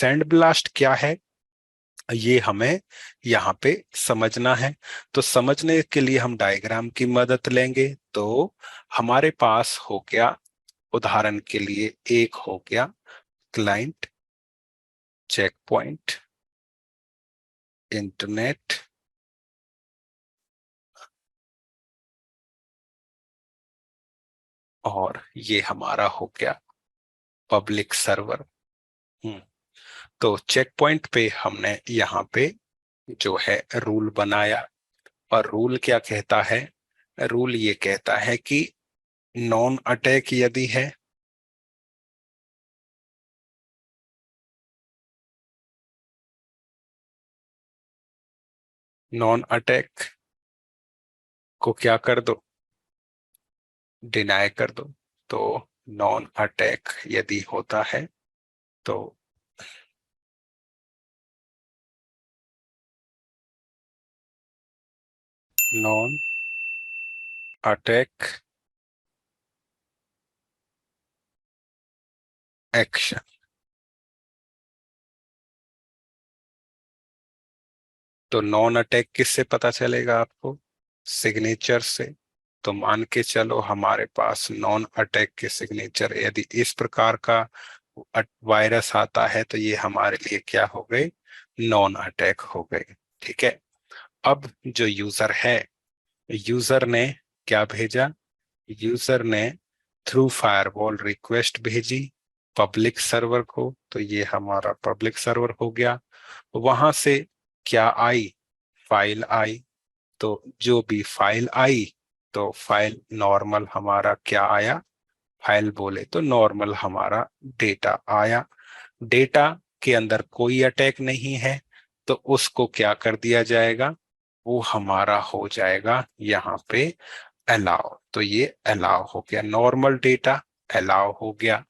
Sand blast क्या है ये हमें यहाँ पे समझना है। तो समझने के लिए हम डायग्राम की मदद लेंगे। तो हमारे पास हो गया, उदाहरण के लिए एक हो गया क्लाइंट, चेक पॉइंट, इंटरनेट, और ये हमारा हो गया पब्लिक सर्वर। हम्म तो चेक पॉइंट पे हमने यहाँ पे जो है रूल बनाया, और रूल क्या कहता है? रूल ये कहता है कि नॉन अटैक यदि है, नॉन अटैक को क्या कर दो, डिनाई कर दो। तो नॉन अटैक यदि होता है तो नॉन अटैक एक्शन। तो नॉन अटैक किससे पता चलेगा आपको? सिग्नेचर से। तो मान के चलो हमारे पास नॉन अटैक के सिग्नेचर, यदि इस प्रकार का वायरस आता है तो ये हमारे लिए क्या हो गए? नॉन अटैक हो गए। ठीक है। अब जो यूजर है, यूजर ने क्या भेजा? यूजर ने थ्रू फायरवॉल रिक्वेस्ट भेजी पब्लिक सर्वर को। तो ये हमारा पब्लिक सर्वर हो गया। वहां से क्या आई? फाइल आई। तो जो भी फाइल आई, तो फाइल नॉर्मल हमारा क्या आया? फाइल बोले तो नॉर्मल हमारा डेटा आया। डेटा के अंदर कोई अटैक नहीं है, तो उसको क्या कर दिया जाएगा? वो हमारा हो जाएगा यहाँ पे अलाउ। तो ये अलाउ हो गया, नॉर्मल डेटा अलाउ हो गया।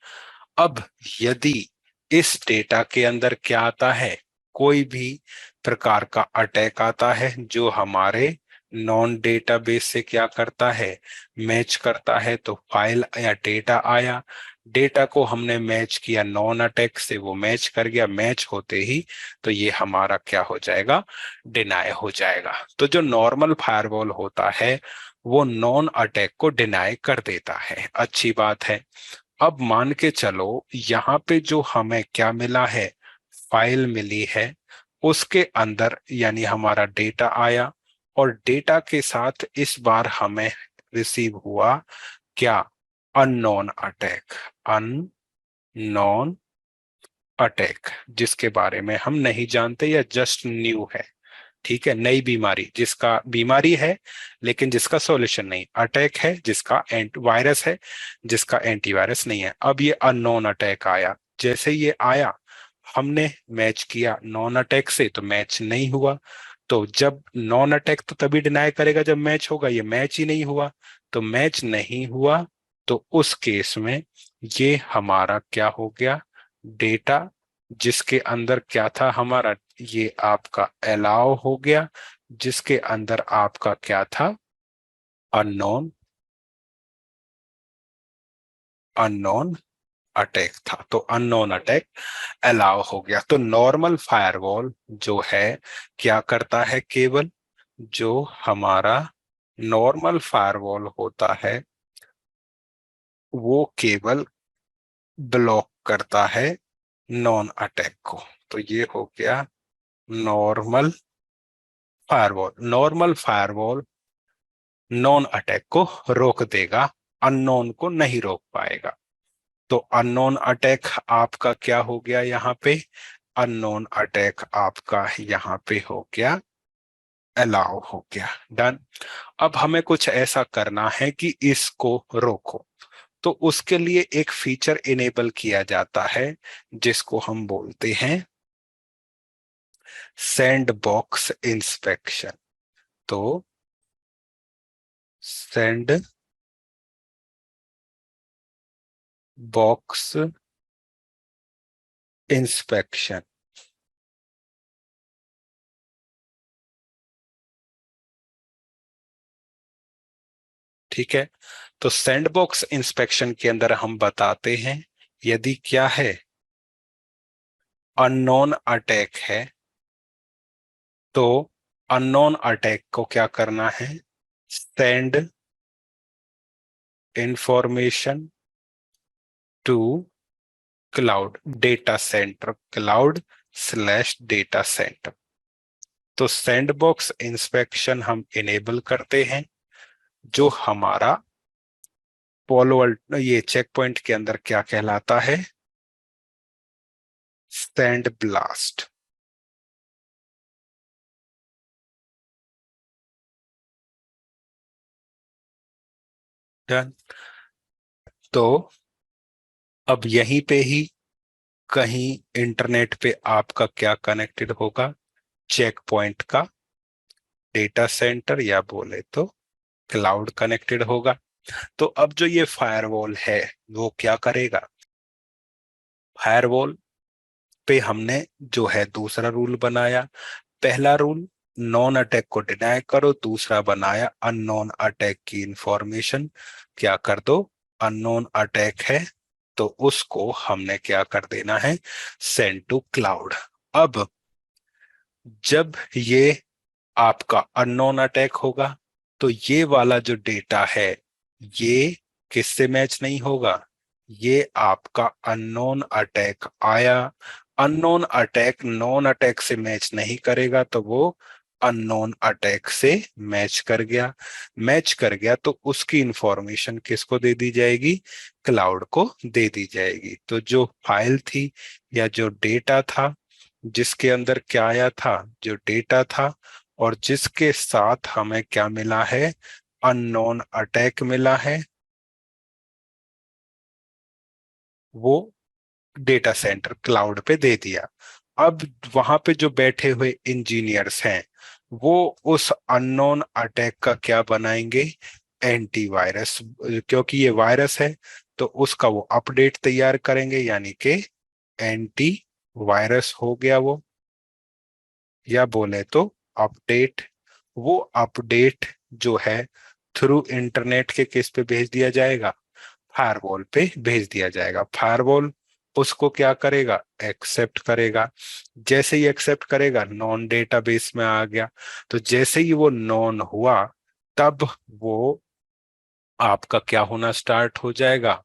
अब यदि इस डेटा के अंदर क्या आता है, कोई भी प्रकार का अटैक आता है जो हमारे नॉन डेटाबेस से क्या करता है? मैच करता है। तो फाइल या डेटा आया, डेटा को हमने मैच किया नॉन अटैक से, वो मैच कर गया। मैच होते ही तो ये हमारा क्या हो जाएगा? डिनाई हो जाएगा। तो जो नॉर्मल फायरवॉल होता है वो नॉन अटैक को डिनाई कर देता है। अच्छी बात है। अब मान के चलो यहाँ पे जो हमें क्या मिला है? फाइल मिली है, उसके अंदर यानी हमारा डेटा आया, और डेटा के साथ इस बार हमें रिसीव हुआ क्या? Unknown attack. अननोन अटैक जिसके बारे में हम नहीं जानते या जस्ट न्यू है। ठीक है, नई बीमारी, जिसका बीमारी है लेकिन जिसका सॉल्यूशन नहीं। अटैक है जिसका एंट वायरस है जिसका एंटीवायरस नहीं है। अब ये अननोन अटैक आया। जैसे ये आया, हमने मैच किया नॉन अटैक से, तो मैच नहीं हुआ। तो जब नॉन अटैक तो तभी डिनाई करेगा जब मैच होगा, ये मैच ही नहीं हुआ। तो मैच नहीं हुआ, तो उस केस में ये हमारा क्या हो गया? डेटा जिसके अंदर क्या था हमारा, ये आपका अलाउ हो गया, जिसके अंदर आपका क्या था? अननोन अननोन अटैक था। तो अननोन अटैक अलाउ हो गया। तो नॉर्मल फायरवॉल जो है क्या करता है? केवल जो हमारा नॉर्मल फायरवॉल होता है वो केवल ब्लॉक करता है नॉन अटैक को। तो ये हो गया normal firewall. Normal firewall non attack को रोक देगा, अननोन को नहीं रोक पाएगा। तो अननोन अटैक आपका क्या हो गया यहाँ पे? अननोन अटैक आपका यहाँ पे हो गया अलाउ हो गया। डन। अब हमें कुछ ऐसा करना है कि इसको रोको। तो उसके लिए एक फीचर इनेबल किया जाता है जिसको हम बोलते हैं सैंड बॉक्स इंस्पेक्शन। तो सैंड बॉक्स इंस्पेक्शन। ठीक है। तो सैंडबॉक्स इंस्पेक्शन के अंदर हम बताते हैं यदि क्या है, अननोन अटैक है, तो अननोन अटैक को क्या करना है, send information to cloud data centre, cloud slash data centre. तो सैंडबॉक्स इंस्पेक्शन हम इनेबल करते हैं, जो हमारा पॉलो ये चेक पॉइंट के अंदर क्या कहलाता है, सैंड ब्लास्ट। डन। तो अब यहीं पे ही कहीं इंटरनेट पे आपका क्या कनेक्टेड होगा, चेक पॉइंट का डेटा सेंटर या बोले तो क्लाउड कनेक्टेड होगा। तो अब जो ये फायरवॉल है वो क्या करेगा, फायरवॉल पे हमने जो है दूसरा रूल बनाया। पहला रूल नॉन अटैक को डिनाई करो, दूसरा बनाया अननोन अटैक की इंफॉर्मेशन क्या कर दो, अननोन अटैक है तो उसको हमने क्या कर देना है, सेंड टू क्लाउड। अब जब ये आपका अननोन अटैक होगा तो ये वाला जो डेटा है ये किससे मैच नहीं होगा, ये आपका अननोन अटैक आया, अननोन अटैक नॉन अटैक से मैच नहीं करेगा तो वो अननोन अटैक से मैच कर गया, मैच कर गया तो उसकी इंफॉर्मेशन किसको दे दी जाएगी, क्लाउड को दे दी जाएगी। तो जो फाइल थी या जो डेटा था, जिसके अंदर क्या आया था, जो डेटा था और जिसके साथ हमें क्या मिला है, अननोन अटैक मिला है, वो डेटा सेंटर क्लाउड पे दे दिया। अब वहां पे जो बैठे हुए इंजीनियर्स हैं वो उस अननोन अटैक का क्या बनाएंगे, एंटीवायरस, क्योंकि ये वायरस है तो उसका वो अपडेट तैयार करेंगे, यानी कि एंटी वायरस हो गया वो, या बोले तो अपडेट। वो अपडेट जो है थ्रू इंटरनेट के किस पे भेज दिया जाएगा, फायरवॉल पे भेज दिया जाएगा। फायरवॉल उसको क्या करेगा, एक्सेप्ट करेगा। जैसे ही एक्सेप्ट करेगा नॉन डेटाबेस में आ गया, तो जैसे ही वो नॉन हुआ तब वो आपका क्या होना स्टार्ट हो जाएगा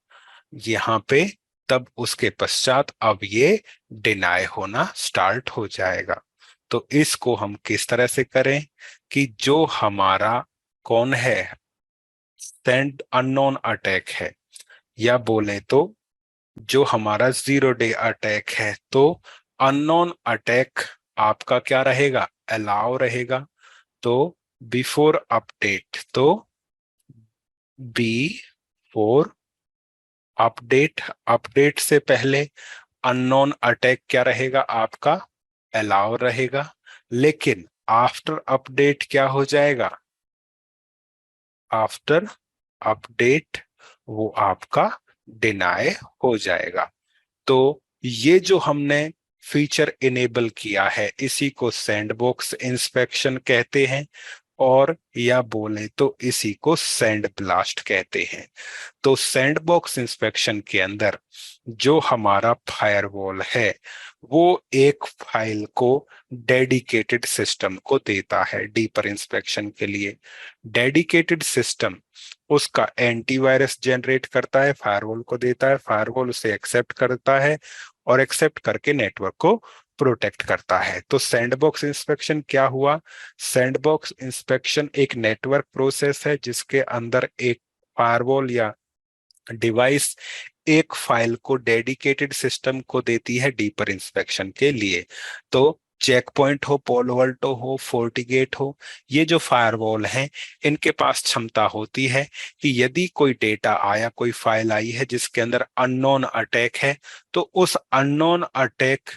यहाँ पे, तब उसके पश्चात अब ये डिनाई होना स्टार्ट हो जाएगा। तो इसको हम किस तरह से करें कि जो हमारा कौन है, सेंड अननोन अटैक है, या बोले तो जो हमारा जीरो डे अटैक है, तो अननोन अटैक आपका क्या रहेगा, अलाउ रहेगा। तो बिफोर अपडेट, तो बी फोर अपडेट, अपडेट से पहले अननोन अटैक क्या रहेगा आपका, अलाउ रहेगा। लेकिन आफ्टर अपडेट क्या हो जाएगा, आफ्टर अपडेट वो आपका डिनाई हो जाएगा। तो ये जो हमने फीचर इनेबल किया है इसी को सैंडबॉक्स इंस्पेक्शन कहते हैं, और या बोले तो इसी को सैंड ब्लास्ट कहते हैं। तो सैंडबॉक्स इंस्पेक्शन के अंदर जो हमारा फायरवॉल है वो एक फाइल को डेडिकेटेड सिस्टम को देता है डीपर इंस्पेक्शन के लिए। डेडिकेटेड सिस्टम उसका एंटीवायरस जनरेट करता है, फायरवॉल को देता है, फायरवॉल उसे एक्सेप्ट करता है और एक्सेप्ट करके नेटवर्क को प्रोटेक्ट करता है। तो सैंडबॉक्स इंस्पेक्शन क्या हुआ, सैंडबॉक्स इंस्पेक्शन एक नेटवर्क प्रोसेस है जिसके अंदर एक फायरवॉल या डिवाइस एक फाइल को डेडिकेटेड सिस्टम को देती है डीपर इंस्पेक्शन के लिए। तो चेक पॉइंट हो, पोलो अल्टो हो, फोर्टिगेट हो, ये जो फायरवॉल हैं इनके पास क्षमता होती है कि यदि कोई डेटा आया, कोई फाइल आई है जिसके अंदर अननोन अटैक है, तो उस अननोन अटैक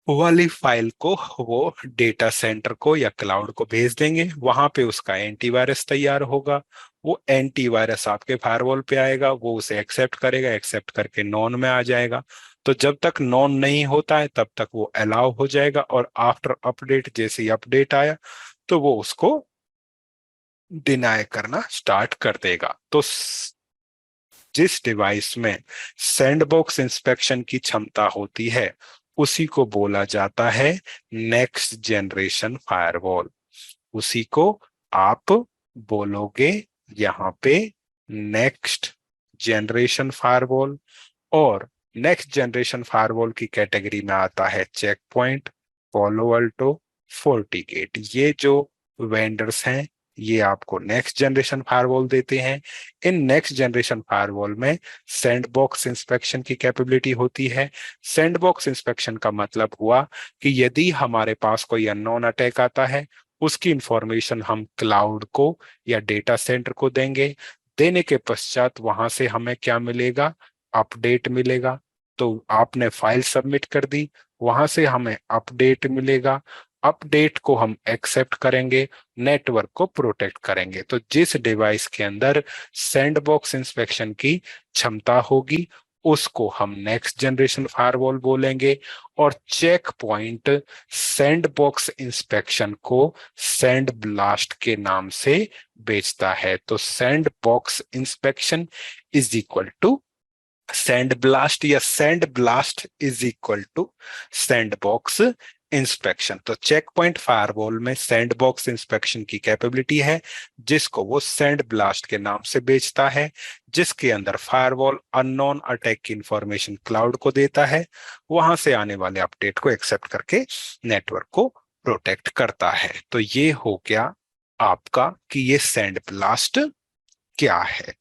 वाली फाइल को वो डेटा सेंटर को या क्लाउड को भेज देंगे, वहां पे उसका एंटीवायरस तैयार होगा। वो एंटीवायरस आपके फायरवॉल पे आएगा, वो उसे एक्सेप्ट करेगा, एक्सेप्ट करके नॉन में आ जाएगा। तो जब तक नॉन नहीं होता है तब तक वो अलाउ हो जाएगा, और आफ्टर अपडेट जैसे ही अपडेट आया तो वो उसको डिनाय करना स्टार्ट कर देगा। तो जिस डिवाइस में सैंडबॉक्स इंस्पेक्शन की क्षमता होती है उसी को बोला जाता है नेक्स्ट जनरेशन फायरवॉल। उसी को आप बोलोगे यहाँ पे नेक्स्ट जनरेशन फायरवॉल। और नेक्स्ट जनरेशन फायरवॉल की कैटेगरी में आता है Check Point, Palo Alto, FortiGate. ये जो वेंडर्स हैं ये आपको नेक्स्ट जनरेशन फायरवॉल देते हैं। इन नेक्स्ट जनरेशन फायरवॉल में सैंडबॉक्स इंस्पेक्शन की कैपेबिलिटी होती है। सैंडबॉक्स इंस्पेक्शन का मतलब हुआ कि यदि हमारे पास कोई अननोन अटैक आता है उसकी इंफॉर्मेशन हम क्लाउड को या डेटा सेंटर को देंगे। देने के पश्चात वहां से हमें क्या मिलेगा, अपडेट मिलेगा। तो आपने फाइल सबमिट कर दी, वहां से हमें अपडेट मिलेगा। अपडेट को हम एक्सेप्ट करेंगे, नेटवर्क को प्रोटेक्ट करेंगे। तो जिस डिवाइस के अंदर सैंडबॉक्स इंस्पेक्शन की क्षमता होगी उसको हम नेक्स्ट जनरेशन फायरवॉल बोलेंगे। और चेक पॉइंट सैंडबॉक्स इंस्पेक्शन को सैंड ब्लास्ट के नाम से बेचता है। तो sandbox inspection is equal to SandBlast, या SandBlast is equal to sandbox inspection. तो चेक पॉइंट फायरवॉल में सैंडबॉक्स इंस्पेक्शन की कैपेबिलिटी है जिसको वो सैंड ब्लास्ट के नाम से बेचता है, जिसके अंदर फायरवॉल अननोन अटैक की इंफॉर्मेशन क्लाउड को देता है, वहां से आने वाले अपडेट को एक्सेप्ट करके नेटवर्क को प्रोटेक्ट करता है। तो ये हो गया आपका कि ये सैंड ब्लास्ट क्या है।